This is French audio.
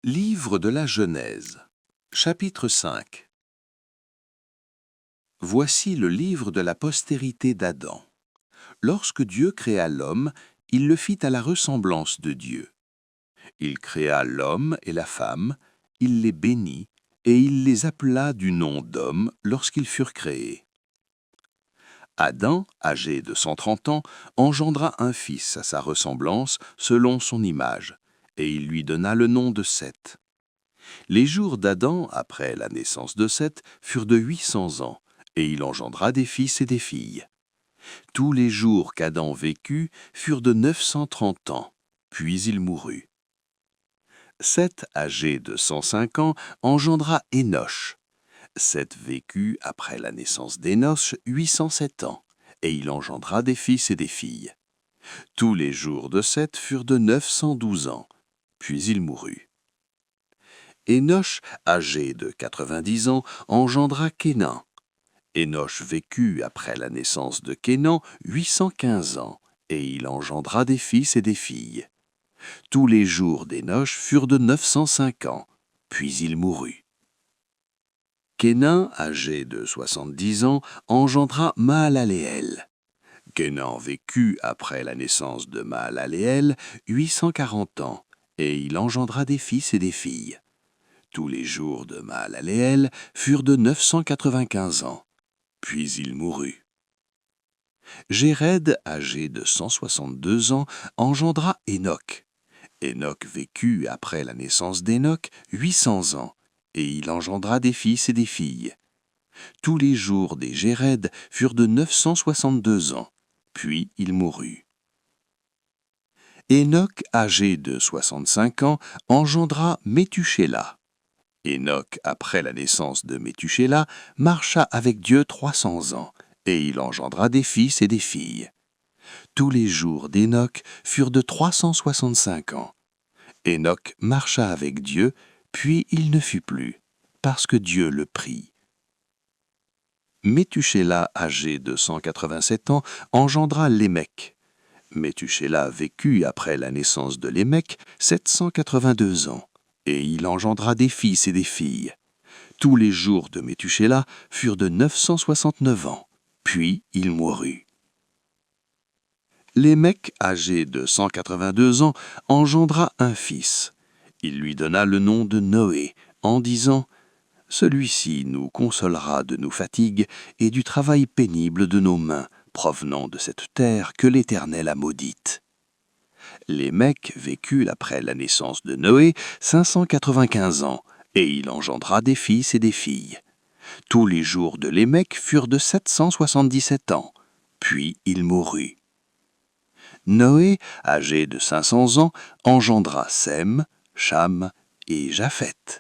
Livre de la Genèse, chapitre 5. Voici le livre de la postérité d'Adam. Lorsque Dieu créa l'homme, il le fit à la ressemblance de Dieu. Il créa l'homme et la femme, il les bénit, et il les appela du nom d'homme lorsqu'ils furent créés. Adam, âgé de 130 ans, engendra un fils à sa ressemblance, selon son image, et il lui donna le nom de Seth. Les jours d'Adam, après la naissance de Seth, furent de 800 ans, et il engendra des fils et des filles. Tous les jours qu'Adam vécut furent de 930 ans, puis il mourut. Seth, âgé de 105 ans, engendra Énoch. Seth vécut, après la naissance d'Énoch, 807 ans, et il engendra des fils et des filles. Tous les jours de Seth furent de 912 ans, puis il mourut. Énoch, âgé de 90 ans, engendra Kénan. Énoch vécut, après la naissance de Kénan, 815 ans, et il engendra des fils et des filles. Tous les jours d'Énoch furent de 905 ans, puis il mourut. Kénan, âgé de 70 ans, engendra Mahalaleel. Kénan vécut, après la naissance de Mahalaleel, 840 ans, et il engendra des fils et des filles. Tous les jours de Mahalaleel furent de 995 ans, puis il mourut. Jéred, âgé de 162 ans, engendra Hénoch. Hénoch vécut, après la naissance d'Hénoch, 800 ans, et il engendra des fils et des filles. Tous les jours des Jéred furent de 962 ans, puis il mourut. Hénoch, âgé de 65 ans, engendra Méthusélah. Hénoch, après la naissance de Méthusélah, marcha avec Dieu 300 ans, et il engendra des fils et des filles. Tous les jours d'Hénoch furent de 365 ans. Hénoch marcha avec Dieu, puis il ne fut plus, parce que Dieu le prit. Méthusélah, âgé de 187 ans, engendra Lémec. Méthusélah vécut, après la naissance de Lémec, 782 ans, et il engendra des fils et des filles. Tous les jours de Méthusélah furent de 969 ans, puis il mourut. Lémec, âgé de 182 ans, engendra un fils. Il lui donna le nom de Noé, en disant « Celui-ci nous consolera de nos fatigues et du travail pénible de nos mains, provenant de cette terre que l'Éternel a maudite. » Lémec vécut, après la naissance de Noé, 595 ans, et il engendra des fils et des filles. Tous les jours de Lémec furent de 777 ans, puis il mourut. Noé, âgé de 500 ans, engendra Sem, Cham et Japheth.